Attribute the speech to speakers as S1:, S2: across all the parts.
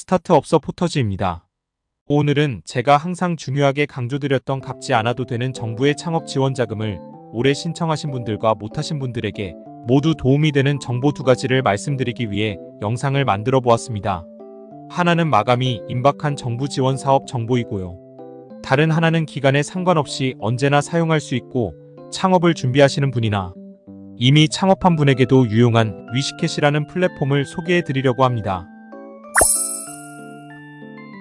S1: 스타트업 서포터즈입니다. 오늘은 제가 항상 중요하게 강조드렸던 갚지 않아도 되는 정부의 창업 지원 자금을 올해 신청하신 분들과 못하신 분들에게 모두 도움이 되는 정보 두 가지를 말씀드리기 위해 영상을 만들어 보았습니다. 하나는 마감이 임박한 정부 지원 사업 정보이고요. 다른 하나는 기간에 상관없이 언제나 사용할 수 있고 창업을 준비하시는 분이나 이미 창업한 분에게도 유용한 위시캣이라는 플랫폼을 소개해 드리려고 합니다.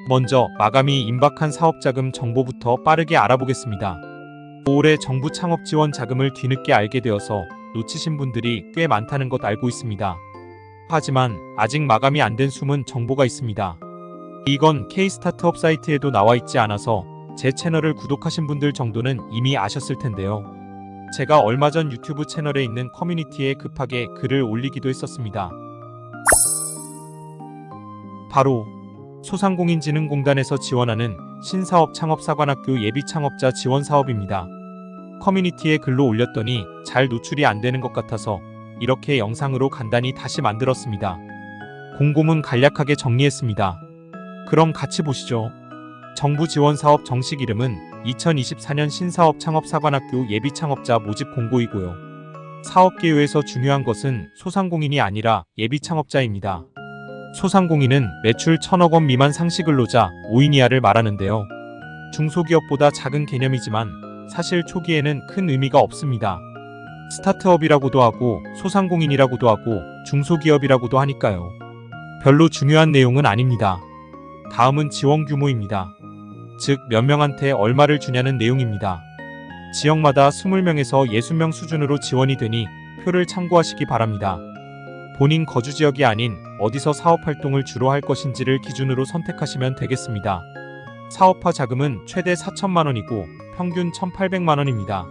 S1: 먼저 마감이 임박한 사업자금 정보부터 빠르게 알아보겠습니다. 올해 정부 창업 지원 자금을 뒤늦게 알게 되어서 놓치신 분들이 꽤 많다는 것 알고 있습니다. 하지만 아직 마감이 안 된 숨은 정보가 있습니다. 이건 K-스타트업 사이트에도 나와 있지 않아서 제 채널을 구독하신 분들 정도는 이미 아셨을 텐데요. 제가 얼마 전 유튜브 채널에 있는 커뮤니티에 급하게 글을 올리기도 했었습니다. 바로 소상공인진흥공단에서 지원하는 신사업 창업사관학교 예비창업자 지원 사업입니다. 커뮤니티에 글로 올렸더니 잘 노출이 안 되는 것 같아서 이렇게 영상으로 간단히 다시 만들었습니다. 공고문 간략하게 정리했습니다. 그럼 같이 보시죠. 정부 지원 사업 정식 이름은 2024년 신사업 창업사관학교 예비창업자 모집 공고이고요. 사업 개요에서 중요한 것은 소상공인이 아니라 예비창업자입니다. 소상공인은 매출 1,000억 원 미만 상시근로자 5인 이하를 말하는데요. 중소기업보다 작은 개념이지만 사실 초기에는 큰 의미가 없습니다. 스타트업이라고도 하고 소상공인이라고도 하고 중소기업이라고도 하니까요. 별로 중요한 내용은 아닙니다. 다음은 지원 규모입니다. 즉 몇 명한테 얼마를 주냐는 내용입니다. 지역마다 20명에서 60명 수준으로 지원이 되니 표를 참고하시기 바랍니다. 본인 거주 지역이 아닌 어디서 사업활동을 주로 할 것인지를 기준으로 선택하시면 되겠습니다. 사업화 자금은 최대 4천만 원이고 평균 1,800만 원입니다.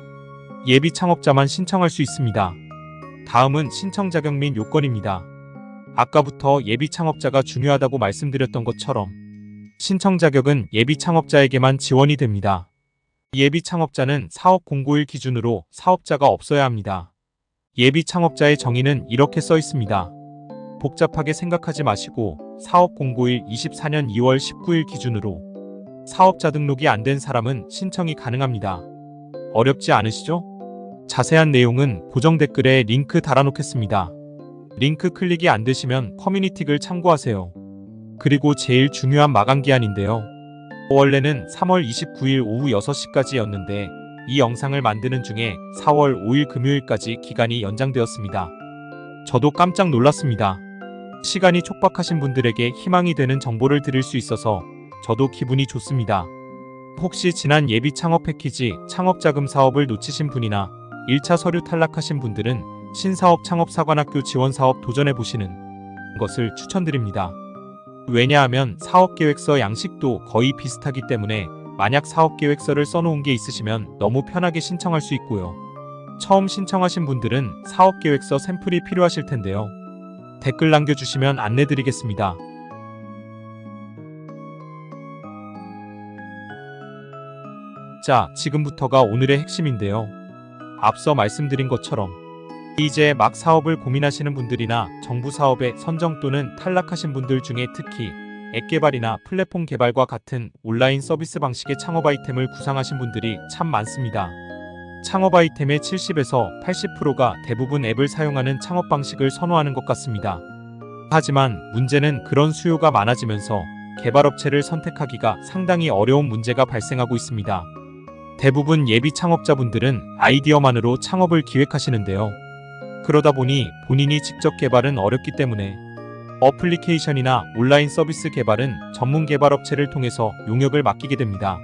S1: 예비 창업자만 신청할 수 있습니다. 다음은 신청 자격 및 요건입니다. 아까부터 예비 창업자가 중요하다고 말씀드렸던 것처럼 신청 자격은 예비 창업자에게만 지원이 됩니다. 예비 창업자는 사업 공고일 기준으로 사업자가 없어야 합니다. 예비 창업자의 정의는 이렇게 써 있습니다. 복잡하게 생각하지 마시고 사업 공고일 24년 2월 19일 기준으로 사업자 등록이 안 된 사람은 신청이 가능합니다. 어렵지 않으시죠? 자세한 내용은 고정 댓글에 링크 달아놓겠습니다. 링크 클릭이 안 되시면 커뮤니티 글 참고하세요. 그리고 제일 중요한 마감 기한인데요. 원래는 3월 29일 오후 6시까지였는데 이 영상을 만드는 중에 4월 5일 금요일까지 기간이 연장되었습니다. 저도 깜짝 놀랐습니다. 시간이 촉박하신 분들에게 희망이 되는 정보를 드릴 수 있어서 저도 기분이 좋습니다. 혹시 지난 예비 창업 패키지 창업자금 사업을 놓치신 분이나 1차 서류 탈락하신 분들은 신사업 창업사관학교 지원사업 도전해보시는 것을 추천드립니다. 왜냐하면 사업계획서 양식도 거의 비슷하기 때문에 만약 사업계획서를 써놓은 게 있으시면 너무 편하게 신청할 수 있고요. 처음 신청하신 분들은 사업계획서 샘플이 필요하실 텐데요. 댓글 남겨주시면 안내드리겠습니다. 자, 지금부터가 오늘의 핵심인데요. 앞서 말씀드린 것처럼 이제 막 사업을 고민하시는 분들이나 정부 사업에 선정 또는 탈락하신 분들 중에 특히 앱 개발이나 플랫폼 개발과 같은 온라인 서비스 방식의 창업 아이템을 구상하신 분들이 참 많습니다. 창업 아이템의 70에서 80%가 대부분 앱을 사용하는 창업 방식을 선호하는 것 같습니다. 하지만 문제는 그런 수요가 많아지면서 개발업체를 선택하기가 상당히 어려운 문제가 발생하고 있습니다. 대부분 예비 창업자분들은 아이디어만으로 창업을 기획하시는데요. 그러다 보니 본인이 직접 개발은 어렵기 때문에 어플리케이션이나 온라인 서비스 개발은 전문 개발업체를 통해서 용역을 맡기게 됩니다.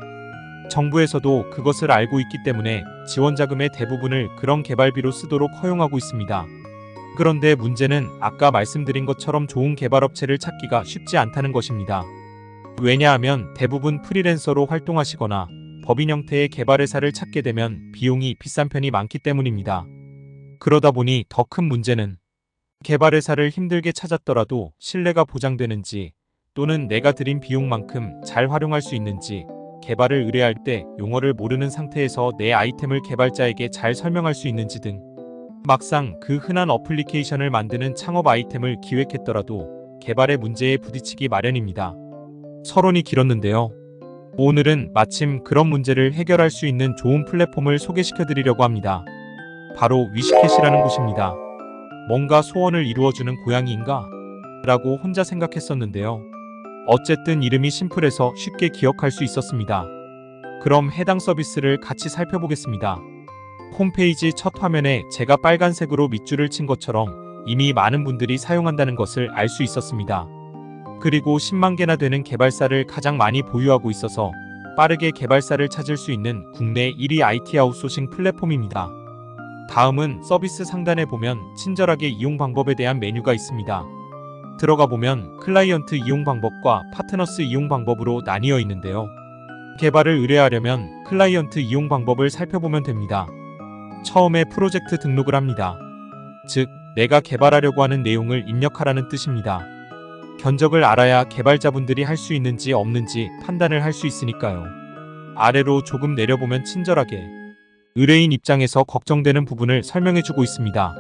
S1: 정부에서도 그것을 알고 있기 때문에 지원 자금의 대부분을 그런 개발비로 쓰도록 허용하고 있습니다. 그런데 문제는 아까 말씀드린 것처럼 좋은 개발업체를 찾기가 쉽지 않다는 것입니다. 왜냐하면 대부분 프리랜서로 활동하시거나 법인 형태의 개발회사를 찾게 되면 비용이 비싼 편이 많기 때문입니다. 그러다 보니 더 큰 문제는 개발회사를 힘들게 찾았더라도 신뢰가 보장되는지 또는 내가 들인 비용만큼 잘 활용할 수 있는지 개발을 의뢰할 때 용어를 모르는 상태에서 내 아이템을 개발자에게 잘 설명할 수 있는지 등 막상 그 흔한 어플리케이션을 만드는 창업 아이템을 기획했더라도 개발의 문제에 부딪히기 마련입니다. 서론이 길었는데요. 오늘은 마침 그런 문제를 해결할 수 있는 좋은 플랫폼을 소개시켜 드리려고 합니다. 바로 위시캣이라는 곳입니다. 뭔가 소원을 이루어주는 고양이인가? 라고 혼자 생각했었는데요. 어쨌든 이름이 심플해서 쉽게 기억할 수 있었습니다. 그럼 해당 서비스를 같이 살펴보겠습니다. 홈페이지 첫 화면에 제가 빨간색으로 밑줄을 친 것처럼 이미 많은 분들이 사용한다는 것을 알 수 있었습니다. 그리고 10만 개나 되는 개발사를 가장 많이 보유하고 있어서 빠르게 개발사를 찾을 수 있는 국내 1위 IT 아웃소싱 플랫폼입니다. 다음은 서비스 상단에 보면 친절하게 이용 방법에 대한 메뉴가 있습니다. 들어가 보면 클라이언트 이용 방법과 파트너스 이용 방법으로 나뉘어 있는데요. 개발을 의뢰하려면 클라이언트 이용 방법을 살펴보면 됩니다. 처음에 프로젝트 등록을 합니다. 즉, 내가 개발하려고 하는 내용을 입력하라는 뜻입니다. 견적을 알아야 개발자분들이 할 수 있는지 없는지 판단을 할 수 있으니까요. 아래로 조금 내려보면 친절하게 의뢰인 입장에서 걱정되는 부분을 설명해주고 있습니다.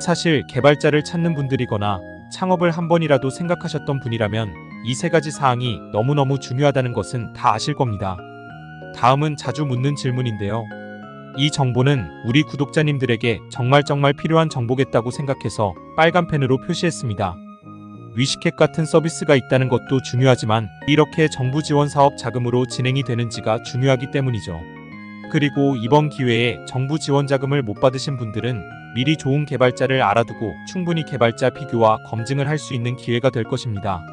S1: 사실 개발자를 찾는 분들이거나 창업을 한 번이라도 생각하셨던 분이라면 이 세 가지 사항이 너무너무 중요하다는 것은 다 아실 겁니다. 다음은 자주 묻는 질문인데요. 이 정보는 우리 구독자님들에게 정말 필요한 정보겠다고 생각해서 빨간 펜으로 표시했습니다. 위시캣 같은 서비스가 있다는 것도 중요하지만 이렇게 정부 지원 사업 자금으로 진행이 되는지가 중요하기 때문이죠. 그리고 이번 기회에 정부 지원 자금을 못 받으신 분들은 미리 좋은 개발자를 알아두고 충분히 개발자 비교와 검증을 할 수 있는 기회가 될 것입니다.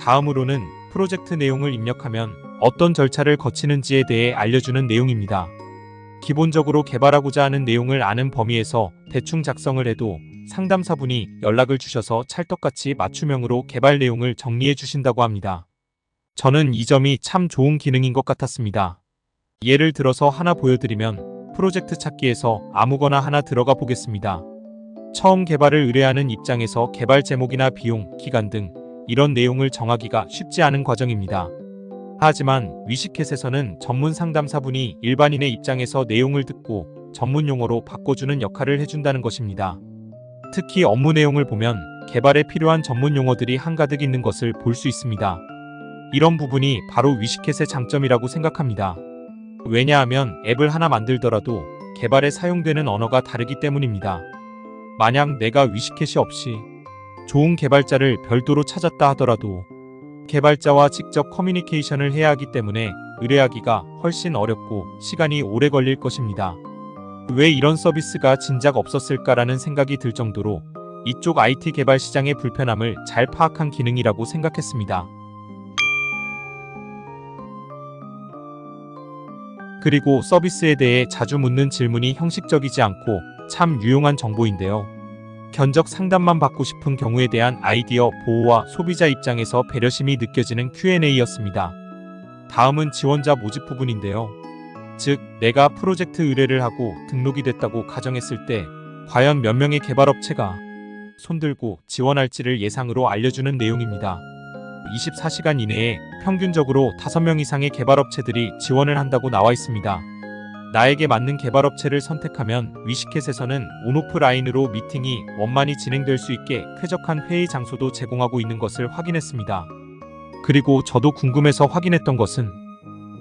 S1: 다음으로는 프로젝트 내용을 입력하면 어떤 절차를 거치는지에 대해 알려주는 내용입니다. 기본적으로 개발하고자 하는 내용을 아는 범위에서 대충 작성을 해도 상담사분이 연락을 주셔서 찰떡같이 맞춤형으로 개발 내용을 정리해 주신다고 합니다. 저는 이 점이 참 좋은 기능인 것 같았습니다. 예를 들어서 하나 보여드리면 프로젝트 찾기에서 아무거나 하나 들어가 보겠습니다. 처음 개발을 의뢰하는 입장에서 개발 제목이나 비용, 기간 등 이런 내용을 정하기가 쉽지 않은 과정입니다. 하지만 위시캣에서는 전문 상담사분이 일반인의 입장에서 내용을 듣고 전문 용어로 바꿔주는 역할을 해준다는 것입니다. 특히 업무 내용을 보면 개발에 필요한 전문 용어들이 한가득 있는 것을 볼 수 있습니다. 이런 부분이 바로 위시캣의 장점이라고 생각합니다. 왜냐하면 앱을 하나 만들더라도 개발에 사용되는 언어가 다르기 때문입니다. 만약 내가 위시캣이 없이 좋은 개발자를 별도로 찾았다 하더라도 개발자와 직접 커뮤니케이션을 해야 하기 때문에 의뢰하기가 훨씬 어렵고 시간이 오래 걸릴 것입니다. 왜 이런 서비스가 진작 없었을까라는 생각이 들 정도로 이쪽 IT 개발 시장의 불편함을 잘 파악한 기능이라고 생각했습니다. 그리고 서비스에 대해 자주 묻는 질문이 형식적이지 않고 참 유용한 정보인데요. 견적 상담만 받고 싶은 경우에 대한 아이디어 보호와 소비자 입장에서 배려심이 느껴지는 Q&A였습니다. 다음은 지원자 모집 부분인데요. 즉, 내가 프로젝트 의뢰를 하고 등록이 됐다고 가정했을 때 과연 몇 명의 개발업체가 손들고 지원할지를 예상으로 알려주는 내용입니다. 24시간 이내에 평균적으로 5명 이상의 개발업체들이 지원을 한다고 나와 있습니다. 나에게 맞는 개발업체를 선택하면 위시캣에서는 온오프라인으로 미팅이 원만히 진행될 수 있게 쾌적한 회의 장소도 제공하고 있는 것을 확인했습니다. 그리고 저도 궁금해서 확인했던 것은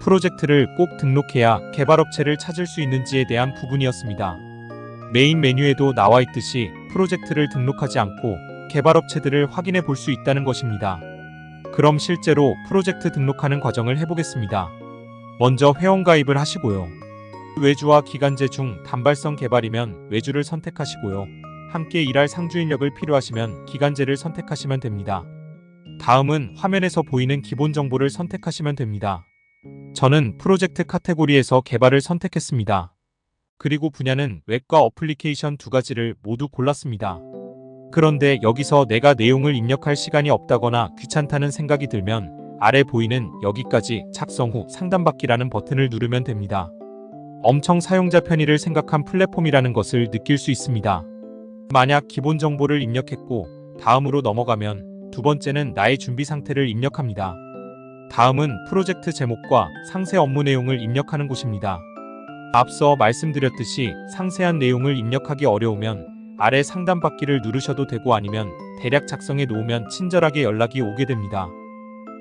S1: 프로젝트를 꼭 등록해야 개발업체를 찾을 수 있는지에 대한 부분이었습니다. 메인 메뉴에도 나와 있듯이 프로젝트를 등록하지 않고 개발업체들을 확인해 볼 수 있다는 것입니다. 그럼 실제로 프로젝트 등록하는 과정을 해보겠습니다. 먼저 회원가입을 하시고요. 외주와 기간제 중 단발성 개발이면 외주를 선택하시고요. 함께 일할 상주 인력을 필요하시면 기간제를 선택하시면 됩니다. 다음은 화면에서 보이는 기본 정보를 선택하시면 됩니다. 저는 프로젝트 카테고리에서 개발을 선택했습니다. 그리고 분야는 웹과 어플리케이션 두 가지를 모두 골랐습니다. 그런데 여기서 내가 내용을 입력할 시간이 없다거나 귀찮다는 생각이 들면 아래 보이는 여기까지 작성 후 상담받기라는 버튼을 누르면 됩니다. 엄청 사용자 편의를 생각한 플랫폼이라는 것을 느낄 수 있습니다. 만약 기본 정보를 입력했고 다음으로 넘어가면 두 번째는 나의 준비 상태를 입력합니다. 다음은 프로젝트 제목과 상세 업무 내용을 입력하는 곳입니다. 앞서 말씀드렸듯이 상세한 내용을 입력하기 어려우면 아래 상담받기를 누르셔도 되고 아니면 대략 작성해 놓으면 친절하게 연락이 오게 됩니다.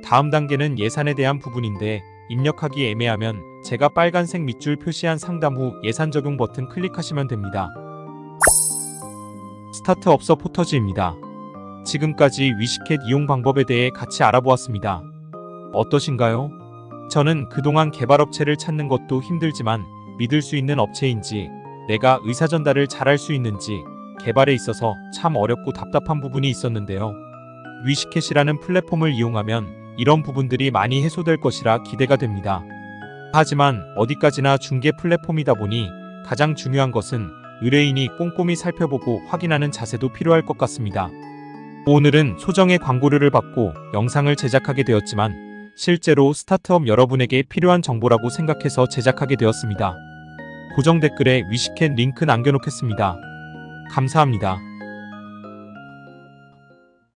S1: 다음 단계는 예산에 대한 부분인데 입력하기 애매하면 제가 빨간색 밑줄 표시한 상담 후 예산 적용 버튼 클릭하시면 됩니다. 스타트업 서포터즈입니다. 지금까지 위시캣 이용 방법에 대해 같이 알아보았습니다. 어떠신가요? 저는 그동안 개발업체를 찾는 것도 힘들지만 믿을 수 있는 업체인지, 내가 의사전달을 잘할 수 있는지 개발에 있어서 참 어렵고 답답한 부분이 있었는데요. 위시캣이라는 플랫폼을 이용하면 이런 부분들이 많이 해소될 것이라 기대가 됩니다. 하지만 어디까지나 중개 플랫폼이다 보니 가장 중요한 것은 의뢰인이 꼼꼼히 살펴보고 확인하는 자세도 필요할 것 같습니다. 오늘은 소정의 광고료를 받고 영상을 제작하게 되었지만 실제로 스타트업 여러분에게 필요한 정보라고 생각해서 제작하게 되었습니다. 고정 댓글에 위시캣 링크 남겨놓겠습니다. 감사합니다.